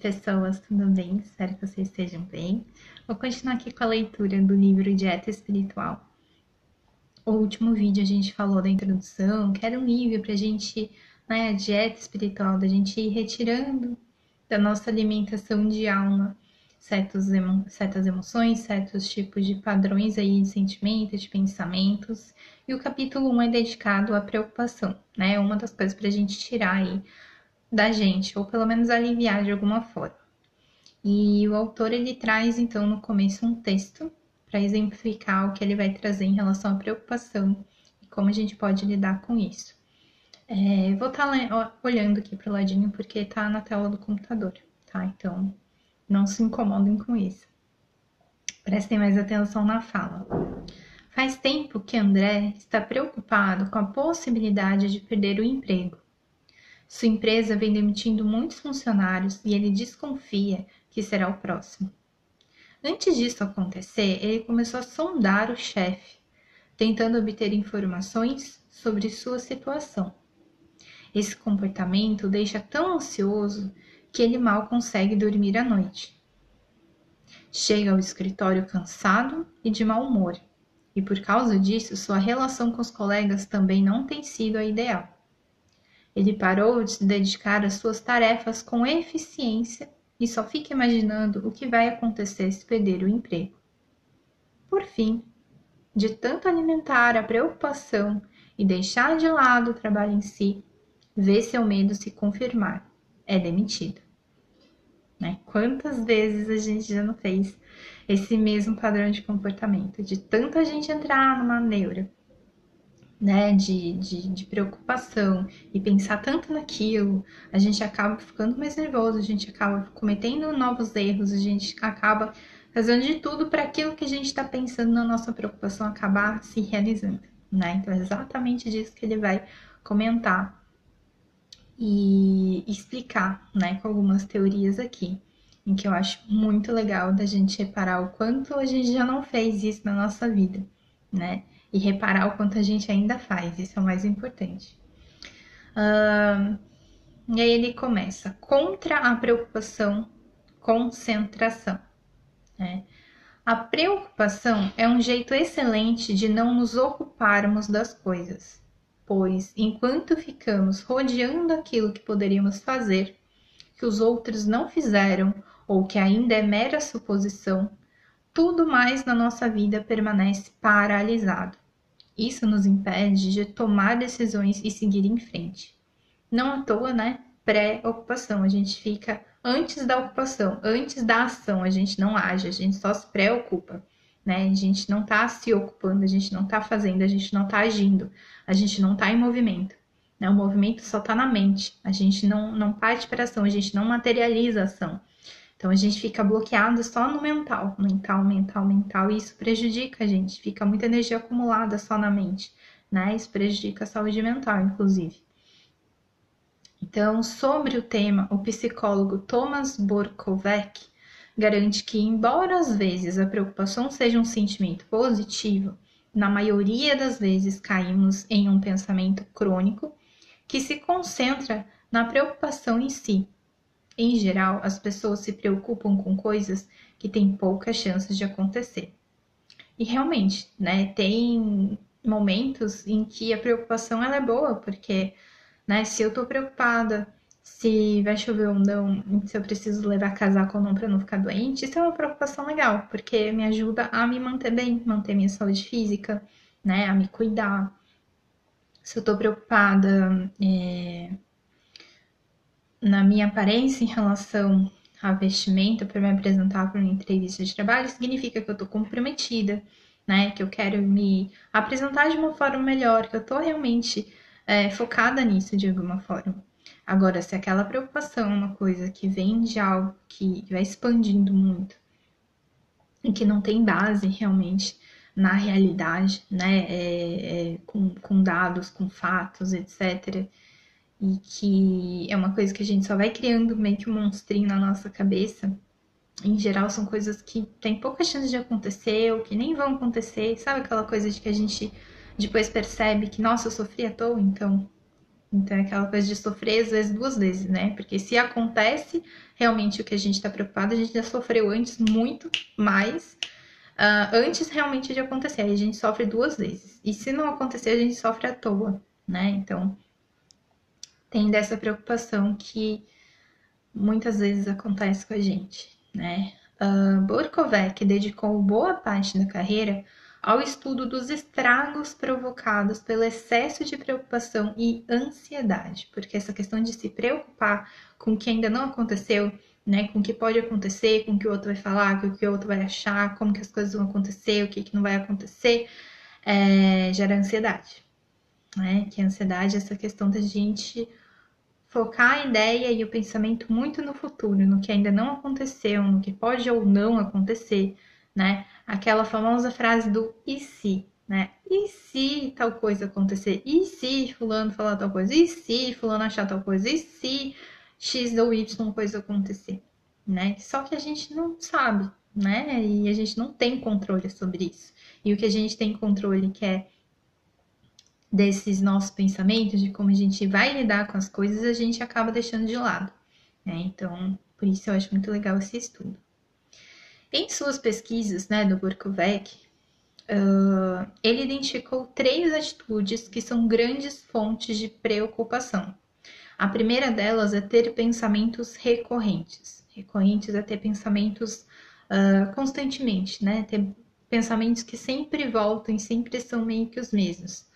Pessoas, tudo bem? Espero que vocês estejam bem. Vou continuar aqui com a leitura do livro Dieta Espiritual. O último vídeo a gente falou da introdução, que era um livro para a gente, a dieta espiritual, da gente ir retirando da nossa alimentação de alma certas emoções, certos tipos de padrões aí de sentimentos, de pensamentos. E o capítulo 1 é dedicado à preocupação, né? Uma das coisas para a gente tirar aí da gente, ou pelo menos aliviar de alguma forma. E o autor ele traz então no começo um texto para exemplificar o que ele vai trazer em relação à preocupação e como a gente pode lidar com isso. Vou estar olhando aqui para o ladinho porque está na tela do computador, tá? Então não se incomodem com isso. Prestem mais atenção na fala. Faz tempo que André está preocupado com a possibilidade de perder o emprego. Sua empresa vem demitindo muitos funcionários e ele desconfia que será o próximo. Antes disso acontecer, ele começou a sondar o chefe, tentando obter informações sobre sua situação. Esse comportamento o deixa tão ansioso que ele mal consegue dormir à noite. Chega ao escritório cansado e de mau humor, e por causa disso, sua relação com os colegas também não tem sido a ideal. Ele parou de se dedicar às suas tarefas com eficiência e só fica imaginando o que vai acontecer se perder o emprego. Por fim, de tanto alimentar a preocupação e deixar de lado o trabalho em si, vê seu medo se confirmar. É demitido. Né? Quantas vezes a gente já não fez esse mesmo padrão de comportamento? De tanta gente entrar numa neura, né, de preocupação e pensar tanto naquilo, a gente acaba ficando mais nervoso, a gente acaba cometendo novos erros, a gente acaba fazendo de tudo para aquilo que a gente está pensando na nossa preocupação acabar se realizando, né? Então é exatamente disso que ele vai comentar e explicar, né, com algumas teorias aqui, em que eu acho muito legal da gente reparar o quanto a gente já não fez isso na nossa vida, né? E reparar o quanto a gente ainda faz, isso é o mais importante. E aí ele começa, contra a preocupação, concentração. Né? A preocupação é um jeito excelente de não nos ocuparmos das coisas, pois enquanto ficamos rodeando aquilo que poderíamos fazer, que os outros não fizeram ou que ainda é mera suposição, tudo mais na nossa vida permanece paralisado. Isso nos impede de tomar decisões e seguir em frente. Não à toa, né? Pré-ocupação. A gente fica antes da ocupação, antes da ação. A gente não age, a gente só se preocupa. Né? A gente não tá se ocupando, a gente não tá fazendo, a gente não tá agindo, a gente não tá em movimento. Né? O movimento só tá na mente. A gente não parte para ação, a gente não materializa a ação. Então a gente fica bloqueado só no mental, mental, e isso prejudica a gente, fica muita energia acumulada só na mente, né? Isso prejudica a saúde mental, inclusive. Então, sobre o tema, o psicólogo Thomas Borkovec garante que, embora às vezes a preocupação seja um sentimento positivo, na maioria das vezes caímos em um pensamento crônico que se concentra na preocupação em si. Em geral, as pessoas se preocupam com coisas que têm poucas chances de acontecer. E realmente, né, tem momentos em que a preocupação ela é boa, porque, né, se eu tô preocupada, se vai chover ou não, se eu preciso levar casaco ou não para não ficar doente, isso é uma preocupação legal, porque me ajuda a me manter bem, manter minha saúde física, né, a me cuidar. Se eu tô preocupada, na minha aparência em relação a vestimenta para me apresentar para uma entrevista de trabalho, significa que eu estou comprometida, né? Que eu quero me apresentar de uma forma melhor, que eu estou realmente focada nisso de alguma forma. Agora, se aquela preocupação é uma coisa que vem de algo que vai expandindo muito e que não tem base realmente na realidade, né? Com dados, com fatos, etc., e que é uma coisa que a gente só vai criando meio que um monstrinho na nossa cabeça. Em geral, são coisas que tem pouca chance de acontecer ou que nem vão acontecer. Sabe aquela coisa de que a gente depois percebe que, nossa, eu sofri à toa, então Então é aquela coisa de sofrer às vezes duas vezes, né? Porque se acontece realmente o que a gente está preocupado, a gente já sofreu antes muito mais, antes realmente de acontecer. Aí a gente sofre duas vezes. E se não acontecer, a gente sofre à toa, né? Então tem dessa preocupação que muitas vezes acontece com a gente, né? Burkovec dedicou boa parte da carreira ao estudo dos estragos provocados pelo excesso de preocupação e ansiedade, porque essa questão de se preocupar com o que ainda não aconteceu, né, com o que pode acontecer, com o que o outro vai falar, com o que o outro vai achar, como que as coisas vão acontecer, o que, que não vai acontecer, gera ansiedade, né? Que a ansiedade é essa questão da gente focar a ideia e o pensamento muito no futuro, no que ainda não aconteceu, no que pode ou não acontecer, né? Aquela famosa frase do e se, né? E se tal coisa acontecer? E se fulano falar tal coisa? E se fulano achar tal coisa? E se X ou Y coisa acontecer, né? Só que a gente não sabe, né? E a gente não tem controle sobre isso. E o que a gente tem controle que é desses nossos pensamentos, de como a gente vai lidar com as coisas, a gente acaba deixando de lado, né? Então, por isso eu acho muito legal esse estudo. Em suas pesquisas, né, do Burkovec, ele identificou 3 atitudes que são grandes fontes de preocupação. A primeira delas é ter pensamentos recorrentes. Recorrentes é ter pensamentos constantemente, né? Ter pensamentos que sempre voltam e sempre são meio que os mesmos.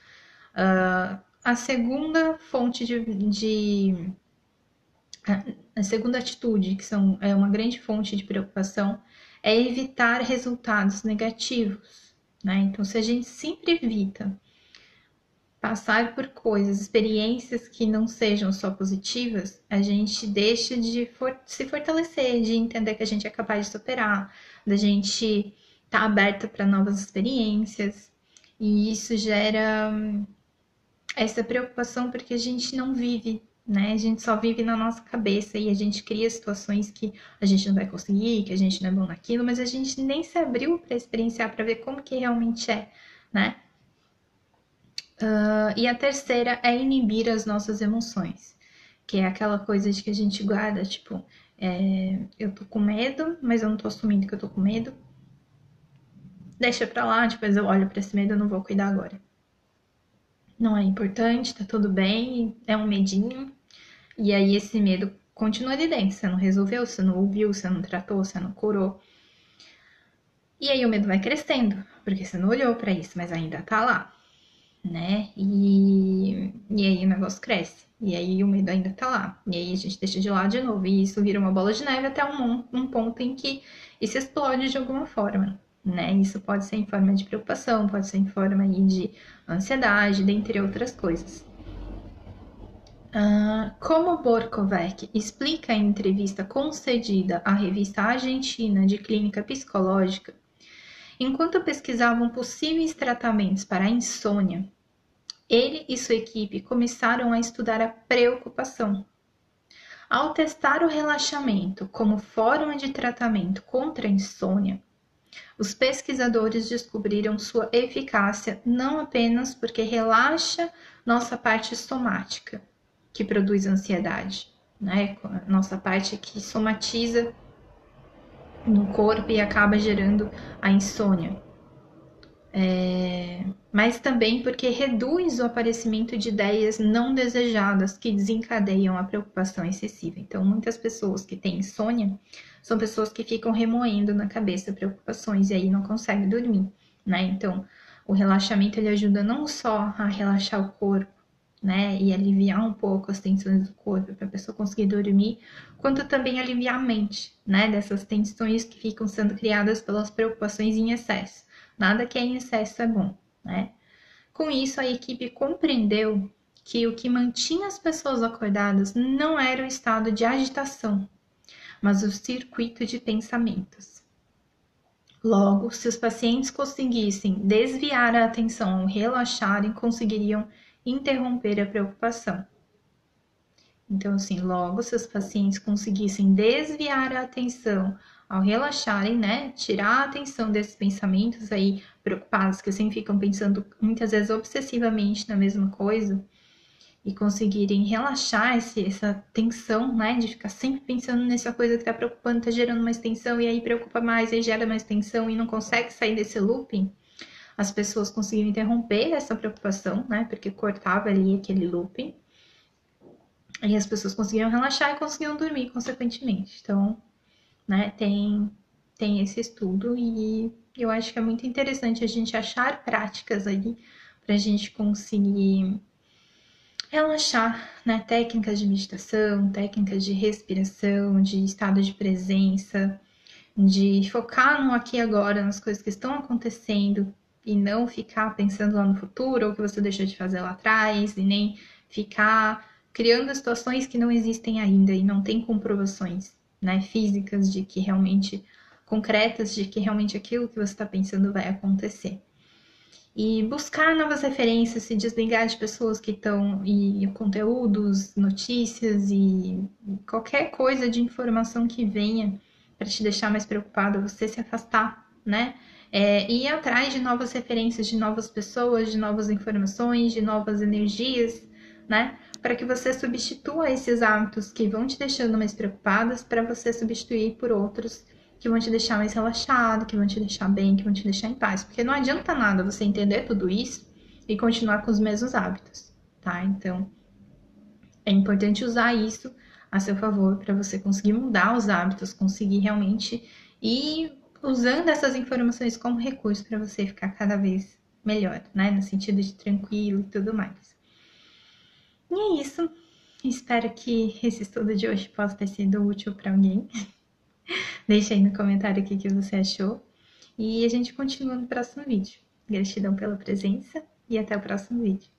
A segunda fonte a segunda atitude, que é uma grande fonte de preocupação, é evitar resultados negativos, né? Então, se a gente sempre evita passar por coisas, experiências que não sejam só positivas, a gente deixa de se fortalecer, de entender que a gente é capaz de superar, da gente estar aberta para novas experiências, e isso gera essa preocupação porque a gente não vive, né? A gente só vive na nossa cabeça e a gente cria situações que a gente não vai conseguir, que a gente não é bom naquilo, mas a gente nem se abriu para experienciar, para ver como que realmente é, né? E a terceira é inibir as nossas emoções, que é aquela coisa de que a gente guarda, tipo, eu tô com medo, mas eu não tô assumindo que eu tô com medo. Deixa pra lá, depois eu olho pra esse medo, eu não vou cuidar agora. Não é importante, tá tudo bem, é um medinho. E aí esse medo continua ali dentro, você não resolveu, você não ouviu, você não tratou, você não curou. E aí o medo vai crescendo, porque você não olhou pra isso, mas ainda tá lá, né? E aí o negócio cresce. E aí o medo ainda tá lá. E aí a gente deixa de lado de novo. E isso vira uma bola de neve até um ponto em que isso explode de alguma forma, né? Isso pode ser em forma de preocupação, pode ser em forma aí de ansiedade, dentre outras coisas. Como Borkovec explica em entrevista concedida à revista argentina de clínica psicológica, enquanto pesquisavam possíveis tratamentos para a insônia, ele e sua equipe começaram a estudar a preocupação. Ao testar o relaxamento como forma de tratamento contra a insônia, os pesquisadores descobriram sua eficácia não apenas porque relaxa nossa parte somática, que produz ansiedade, né? Nossa parte que somatiza no corpo e acaba gerando a insônia. Mas também porque reduz o aparecimento de ideias não desejadas que desencadeiam a preocupação excessiva. Então, muitas pessoas que têm insônia são pessoas que ficam remoendo na cabeça preocupações e aí não conseguem dormir, né? Então, o relaxamento ele ajuda não só a relaxar o corpo, né, e aliviar um pouco as tensões do corpo para a pessoa conseguir dormir, quanto também aliviar a mente, né, dessas tensões que ficam sendo criadas pelas preocupações em excesso. Nada que é em excesso é bom, né? Com isso, a equipe compreendeu que o que mantinha as pessoas acordadas não era o estado de agitação, mas o circuito de pensamentos. Logo, se os pacientes conseguissem desviar a atenção ao relaxarem, conseguiriam interromper a preocupação. Então, assim, logo, se os pacientes conseguissem desviar a atenção ao relaxarem, né, tirar a atenção desses pensamentos aí preocupados, que sempre ficam pensando muitas vezes obsessivamente na mesma coisa, e conseguirem relaxar essa tensão, né, de ficar sempre pensando nessa coisa que tá preocupando, tá gerando mais tensão, e aí preocupa mais, aí gera mais tensão e não consegue sair desse looping, as pessoas conseguiam interromper essa preocupação, né, porque cortava ali aquele looping, e as pessoas conseguiam relaxar e conseguiam dormir, consequentemente. Então, né, tem esse estudo e eu acho que é muito interessante a gente achar práticas aí para a gente conseguir relaxar, né? Técnicas de meditação, técnicas de respiração, de estado de presença, de focar no aqui e agora, nas coisas que estão acontecendo e não ficar pensando lá no futuro ou que você deixou de fazer lá atrás e nem ficar criando situações que não existem ainda e não tem comprovações, né, físicas de que realmente concretas de que realmente aquilo que você está pensando vai acontecer. E buscar novas referências, se desligar de pessoas que estão e conteúdos, notícias e qualquer coisa de informação que venha para te deixar mais preocupado, você se afastar, né? Ir atrás de novas referências, de novas pessoas, de novas informações, de novas energias, né? Para que você substitua esses hábitos que vão te deixando mais preocupadas, para você substituir por outros que vão te deixar mais relaxado, que vão te deixar bem, que vão te deixar em paz. Porque não adianta nada você entender tudo isso e continuar com os mesmos hábitos, tá? Então, é importante usar isso a seu favor para você conseguir mudar os hábitos, conseguir realmente ir usando essas informações como recurso para você ficar cada vez melhor, né? No sentido de tranquilo e tudo mais. E é isso. Espero que esse estudo de hoje possa ter sido útil para alguém. Deixa aí no comentário o que você achou. E a gente continua no próximo vídeo. Gratidão pela presença e até o próximo vídeo.